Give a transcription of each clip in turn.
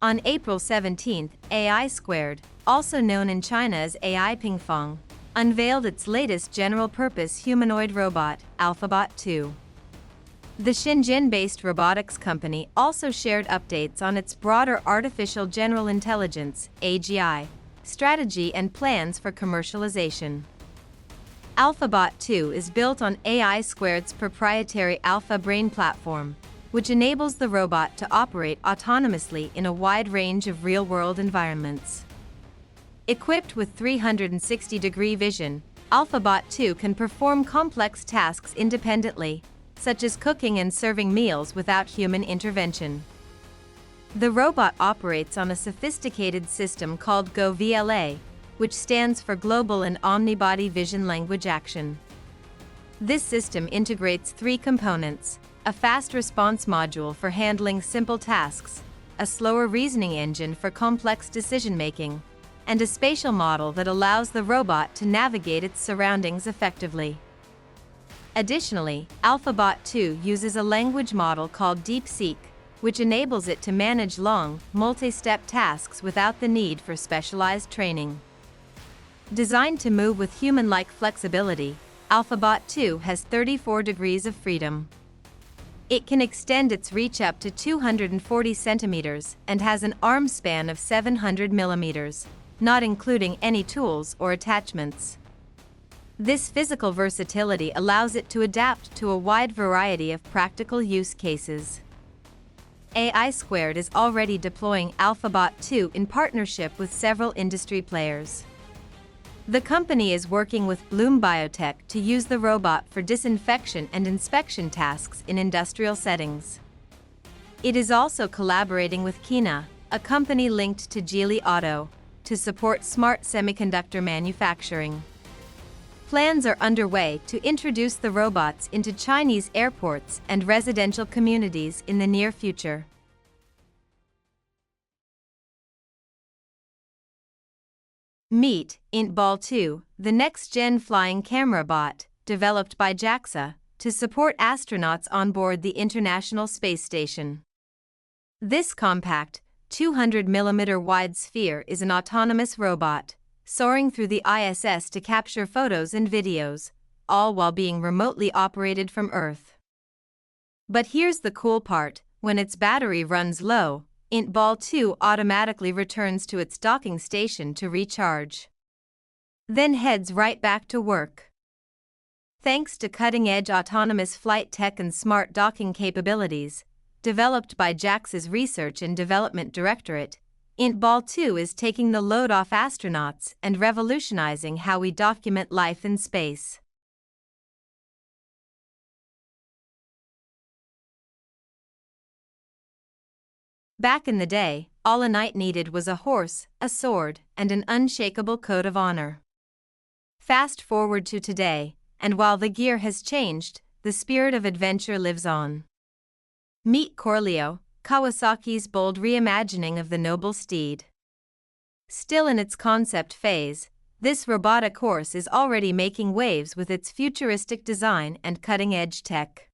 On April 17, AI Squared, also known in China as AI Pingpong, unveiled its latest general-purpose humanoid robot, AlphaBot 2. The Shenzhen-based robotics company also shared updates on its broader artificial general intelligence (AGI) strategy and plans for commercialization. AlphaBot 2 is built on AI Squared's proprietary Alpha Brain platform, which enables the robot to operate autonomously in a wide range of real-world environments. Equipped with 360-degree vision, AlphaBot 2 can perform complex tasks independently, such as cooking and serving meals without human intervention. The robot operates on a sophisticated system called GoVLA, which stands for Global and Omnibody Vision Language Action. This system integrates three components: a fast response module for handling simple tasks, a slower reasoning engine for complex decision-making, and a spatial model that allows the robot to navigate its surroundings effectively. Additionally, AlphaBot 2 uses a language model called DeepSeek, which enables it to manage long, multi-step tasks without the need for specialized training. Designed to move with human-like flexibility, AlphaBot 2 has 34 degrees of freedom. It can extend its reach up to 240 centimeters and has an arm span of 700 millimeters, not including any tools or attachments. This physical versatility allows it to adapt to a wide variety of practical use cases. AI Squared is already deploying AlphaBot 2 in partnership with several industry players. The company is working with Bloom Biotech to use the robot for disinfection and inspection tasks in industrial settings. It is also collaborating with Kina, a company linked to Geely Auto, to support smart semiconductor manufacturing. Plans are underway to introduce the robots into Chinese airports and residential communities in the near future. Meet IntBall 2, the next-gen flying camera bot, developed by JAXA, to support astronauts on board the International Space Station. This compact, 200mm wide sphere is an autonomous robot, soaring through the ISS to capture photos and videos, all while being remotely operated from Earth. But here's the cool part: when its battery runs low, IntBall 2 automatically returns to its docking station to recharge. Then heads right back to work. Thanks to cutting-edge autonomous flight tech and smart docking capabilities, developed by JAXA's Research and Development Directorate, IntBall 2 is taking the load off astronauts and revolutionizing how we document life in space. Back in the day, all a knight needed was a horse, a sword, and an unshakable code of honor. Fast forward to today, and while the gear has changed, the spirit of adventure lives on. Meet Corleo, Kawasaki's bold reimagining of the noble steed. Still in its concept phase, this robotic horse is already making waves with its futuristic design and cutting-edge tech.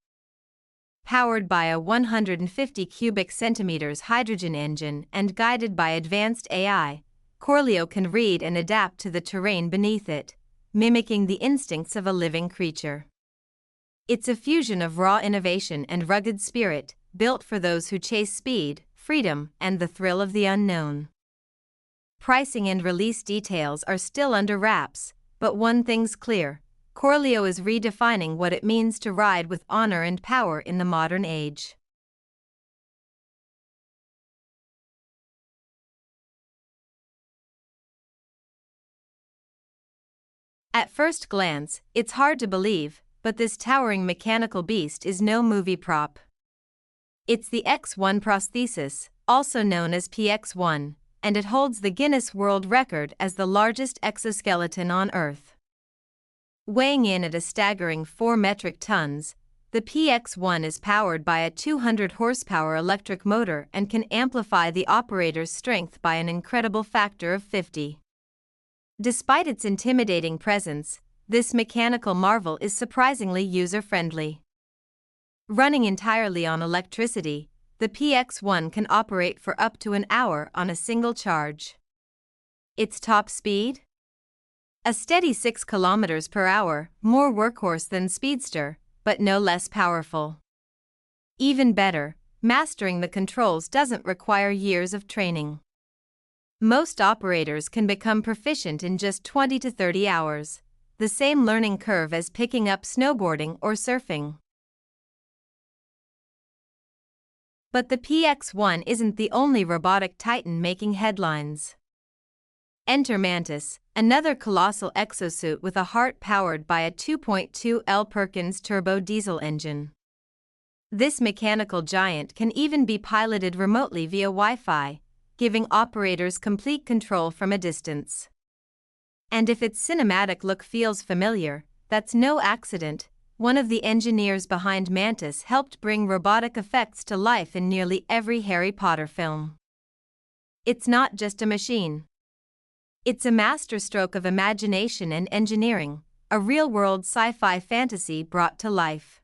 Powered by a 150 cubic centimeters hydrogen engine and guided by advanced AI, Corleo can read and adapt to the terrain beneath it, mimicking the instincts of a living creature. It's a fusion of raw innovation and rugged spirit, built for those who chase speed, freedom, and the thrill of the unknown. Pricing and release details are still under wraps, but one thing's clear: Corleo is redefining what it means to ride with honor and power in the modern age. At first glance, it's hard to believe, but this towering mechanical beast is no movie prop. It's the X1 prosthesis, also known as PX1, and it holds the Guinness World Record as the largest exoskeleton on Earth. Weighing in at a staggering 4 metric tons, the PX1 is powered by a 200 horsepower electric motor and can amplify the operator's strength by an incredible factor of 50. Despite its intimidating presence, this mechanical marvel is surprisingly user-friendly. Running entirely on electricity, the PX1 can operate for up to an hour on a single charge. Its top speed? A steady 6 km per hour, more workhorse than Speedster, but no less powerful. Even better, mastering the controls doesn't require years of training. Most operators can become proficient in just 20 to 30 hours, the same learning curve as picking up snowboarding or surfing. But the PX1 isn't the only robotic titan making headlines. Enter Mantis, another colossal exosuit with a heart powered by a 2.2 L Perkins turbo diesel engine. This mechanical giant can even be piloted remotely via Wi-Fi, giving operators complete control from a distance. And if its cinematic look feels familiar, that's no accident. One of the engineers behind Mantis helped bring robotic effects to life in nearly every Harry Potter film. It's not just a machine. It's a masterstroke of imagination and engineering, a real-world sci-fi fantasy brought to life.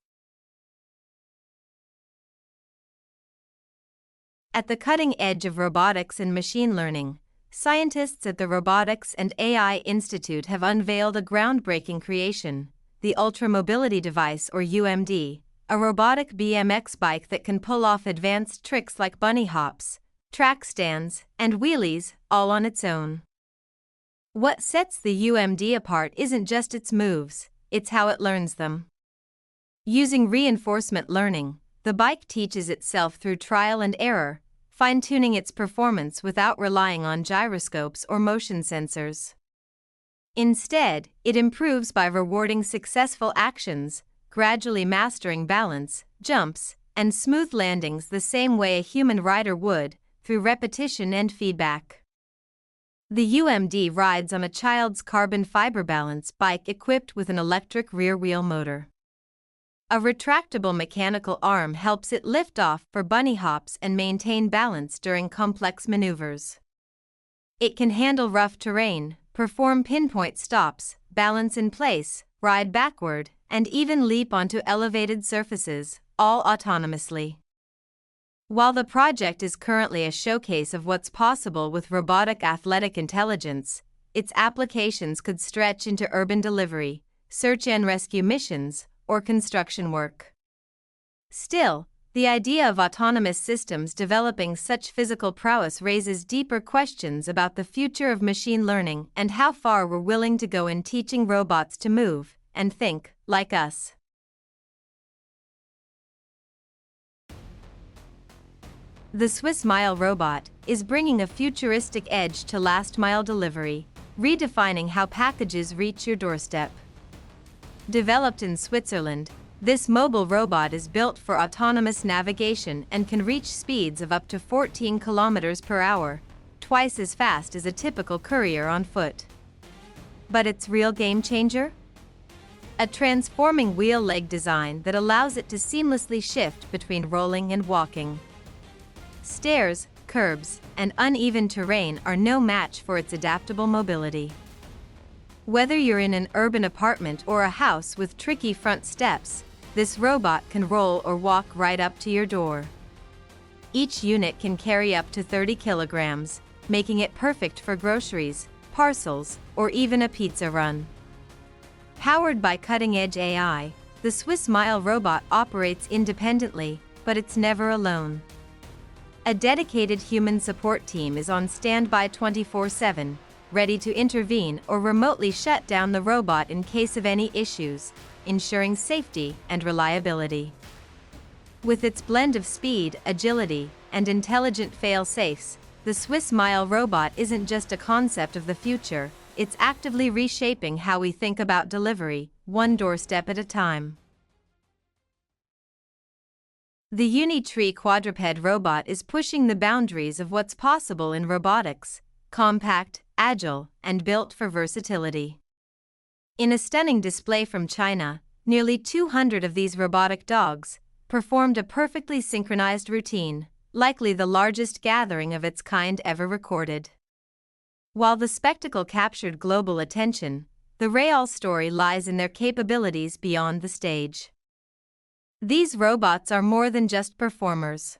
At the cutting edge of robotics and machine learning, scientists at the Robotics and AI Institute have unveiled a groundbreaking creation, the Ultra Mobility Device or UMD, a robotic BMX bike that can pull off advanced tricks like bunny hops, track stands, and wheelies, all on its own. What sets the UMD apart isn't just its moves, it's how it learns them. Using reinforcement learning, the bike teaches itself through trial and error, fine-tuning its performance without relying on gyroscopes or motion sensors. Instead, it improves by rewarding successful actions, gradually mastering balance, jumps, and smooth landings the same way a human rider would, through repetition and feedback. The UMD rides on a child's carbon fiber balance bike equipped with an electric rear-wheel motor. A retractable mechanical arm helps it lift off for bunny hops and maintain balance during complex maneuvers. It can handle rough terrain, perform pinpoint stops, balance in place, ride backward, and even leap onto elevated surfaces, all autonomously. While the project is currently a showcase of what's possible with robotic athletic intelligence, its applications could stretch into urban delivery, search and rescue missions, or construction work. Still, the idea of autonomous systems developing such physical prowess raises deeper questions about the future of machine learning and how far we're willing to go in teaching robots to move and think like us. The Swiss Mile robot is bringing a futuristic edge to last-mile delivery, redefining how packages reach your doorstep. Developed in Switzerland, this mobile robot is built for autonomous navigation and can reach speeds of up to 14 km per hour, twice as fast as a typical courier on foot. But its real game changer? A transforming wheel leg design that allows it to seamlessly shift between rolling and walking. Stairs, curbs, and uneven terrain are no match for its adaptable mobility. Whether you're in an urban apartment or a house with tricky front steps, this robot can roll or walk right up to your door. Each unit can carry up to 30 kilograms, making it perfect for groceries, parcels, or even a pizza run. Powered by cutting-edge AI, the Swiss Mile robot operates independently, but it's never alone. A dedicated human support team is on standby 24/7, ready to intervene or remotely shut down the robot in case of any issues, ensuring safety and reliability. With its blend of speed, agility, and intelligent fail-safes, the Swiss Mile robot isn't just a concept of the future, it's actively reshaping how we think about delivery, one doorstep at a time. The UniTree Quadriped robot is pushing the boundaries of what's possible in robotics, compact, agile, and built for versatility. In a stunning display from China, nearly 200 of these robotic dogs performed a perfectly synchronized routine, likely the largest gathering of its kind ever recorded. While the spectacle captured global attention, the real story lies in their capabilities beyond the stage. These robots are more than just performers.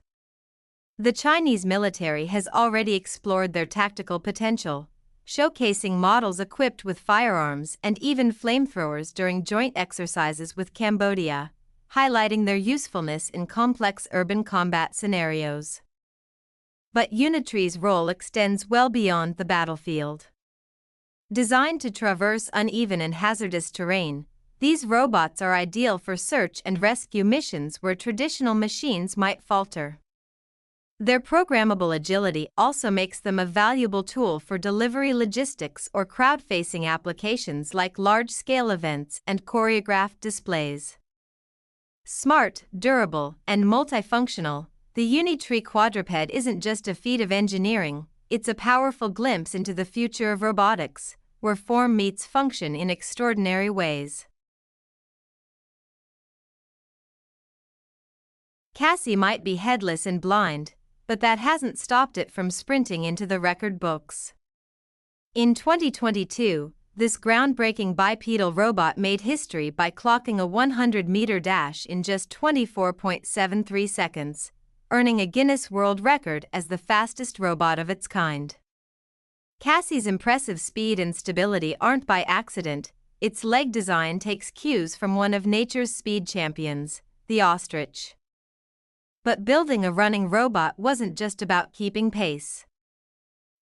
The Chinese military has already explored their tactical potential, showcasing models equipped with firearms and even flamethrowers during joint exercises with Cambodia, highlighting their usefulness in complex urban combat scenarios. But UniTree's role extends well beyond the battlefield. Designed to traverse uneven and hazardous terrain, these robots are ideal for search and rescue missions where traditional machines might falter. Their programmable agility also makes them a valuable tool for delivery logistics or crowd-facing applications like large-scale events and choreographed displays. Smart, durable, and multifunctional, the UniTree Quadriped isn't just a feat of engineering, it's a powerful glimpse into the future of robotics, where form meets function in extraordinary ways. Cassie might be headless and blind, but that hasn't stopped it from sprinting into the record books. In 2022, this groundbreaking bipedal robot made history by clocking a 100-meter dash in just 24.73 seconds, earning a Guinness World Record as the fastest robot of its kind. Cassie's impressive speed and stability aren't by accident. Its leg design takes cues from one of nature's speed champions, the ostrich. But building a running robot wasn't just about keeping pace.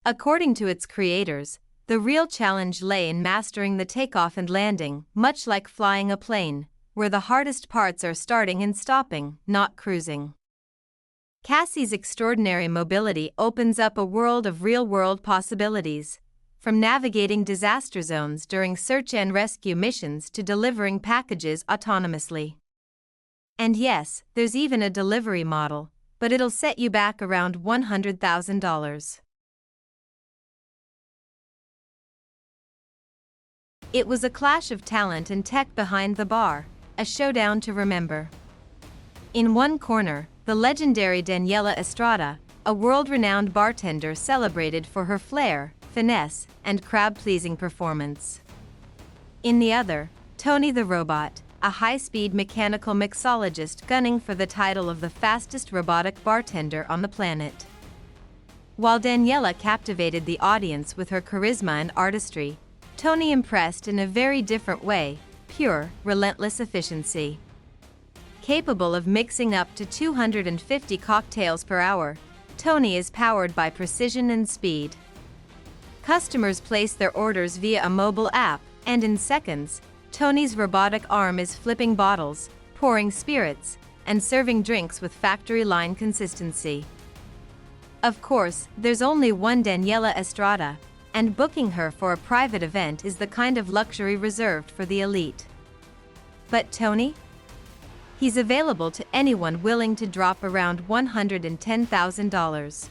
According to its creators, the real challenge lay in mastering the takeoff and landing, much like flying a plane, where the hardest parts are starting and stopping, not cruising. Cassie's extraordinary mobility opens up a world of real-world possibilities, from navigating disaster zones during search and rescue missions to delivering packages autonomously. And yes, there's even a delivery model, but it'll set you back around $100,000. It was a clash of talent and tech behind the bar, a showdown to remember. In one corner, the legendary Daniela Estrada, a world-renowned bartender celebrated for her flair, finesse, and crowd-pleasing performance. In the other, Tony the Robot, a high-speed mechanical mixologist gunning for the title of the fastest robotic bartender on the planet. While Daniela captivated the audience with her charisma and artistry, Tony impressed in a very different way, pure, relentless efficiency. Capable of mixing up to 250 cocktails per hour, Tony is powered by precision and speed. Customers place their orders via a mobile app, and in seconds, Tony's robotic arm is flipping bottles, pouring spirits, and serving drinks with factory-line consistency. Of course, there's only one Daniela Estrada, and booking her for a private event is the kind of luxury reserved for the elite. But Tony? He's available to anyone willing to drop around $110,000.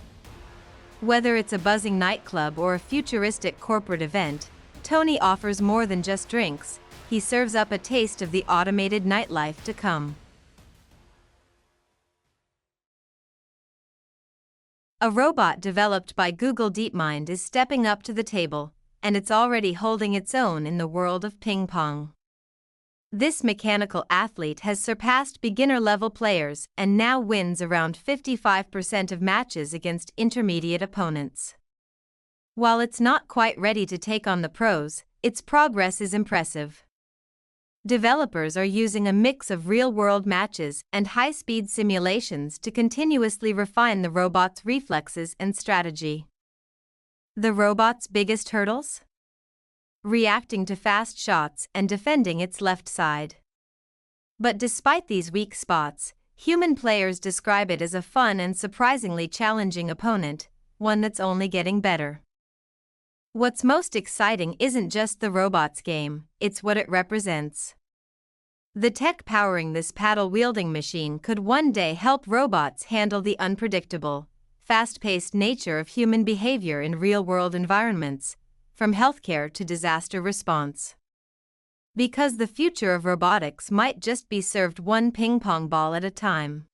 Whether it's a buzzing nightclub or a futuristic corporate event, Tony offers more than just drinks. He serves up a taste of the automated nightlife to come. A robot developed by Google DeepMind is stepping up to the table, and it's already holding its own in the world of ping-pong. This mechanical athlete has surpassed beginner-level players and now wins around 55% of matches against intermediate opponents. While it's not quite ready to take on the pros, its progress is impressive. Developers are using a mix of real-world matches and high-speed simulations to continuously refine the robot's reflexes and strategy. The robot's biggest hurdles? Reacting to fast shots and defending its left side. But despite these weak spots, human players describe it as a fun and surprisingly challenging opponent, one that's only getting better. What's most exciting isn't just the robot's game, it's what it represents. The tech powering this paddle-wielding machine could one day help robots handle the unpredictable, fast-paced nature of human behavior in real-world environments, from healthcare to disaster response. Because the future of robotics might just be served one ping-pong ball at a time.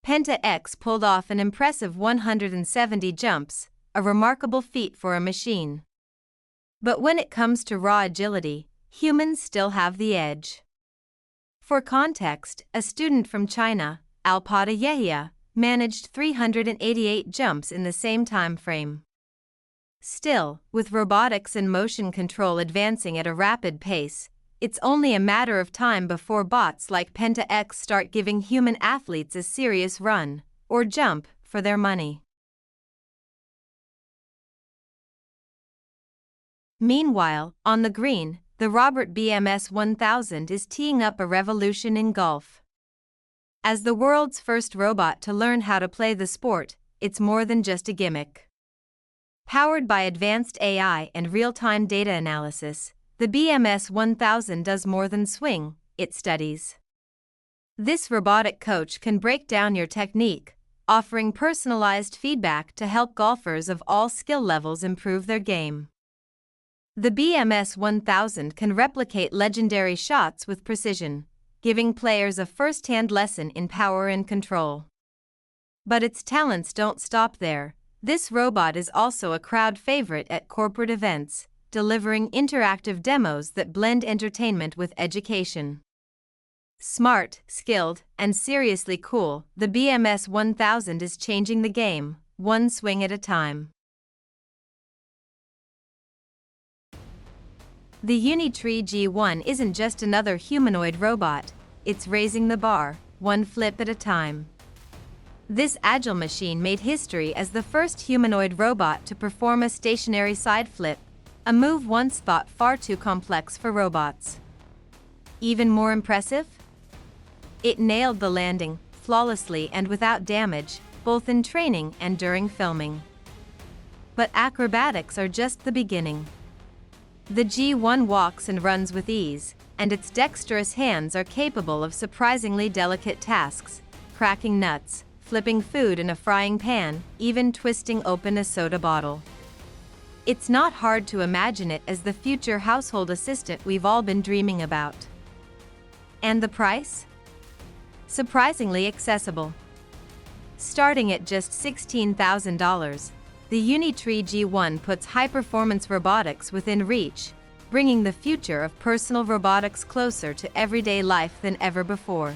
Penta X pulled off an impressive 170 jumps, a remarkable feat for a machine. But when it comes to raw agility, humans still have the edge. For context, a student from China, AlphaBot managed 388 jumps in the same time frame. Still, with robotics and motion control advancing at a rapid pace, it's only a matter of time before bots like PentaX start giving human athletes a serious run, or jump, for their money. Meanwhile, on the green, the Robert BMS 1000 is teeing up a revolution in golf. As the world's first robot to learn how to play the sport, it's more than just a gimmick. Powered by advanced AI and real-time data analysis, the BMS 1000 does more than swing, it studies. This robotic coach can break down your technique, offering personalized feedback to help golfers of all skill levels improve their game. The BMS 1000 can replicate legendary shots with precision, giving players a first-hand lesson in power and control. But its talents don't stop there. This robot is also a crowd favorite at corporate events, delivering interactive demos that blend entertainment with education. Smart, skilled, and seriously cool, the BMS 1000 is changing the game, one swing at a time. The UniTree G1 isn't just another humanoid robot, it's raising the bar, one flip at a time. This agile machine made history as the first humanoid robot to perform a stationary side flip, a move once thought far too complex for robots. Even more impressive? It nailed the landing, flawlessly and without damage, both in training and during filming. But acrobatics are just the beginning. The G1 walks and runs with ease, and its dexterous hands are capable of surprisingly delicate tasks, cracking nuts, flipping food in a frying pan, even twisting open a soda bottle. It's not hard to imagine it as the future household assistant we've all been dreaming about. And the price? Surprisingly accessible. Starting at just $16,000, the UniTree G1 puts high-performance robotics within reach, bringing the future of personal robotics closer to everyday life than ever before.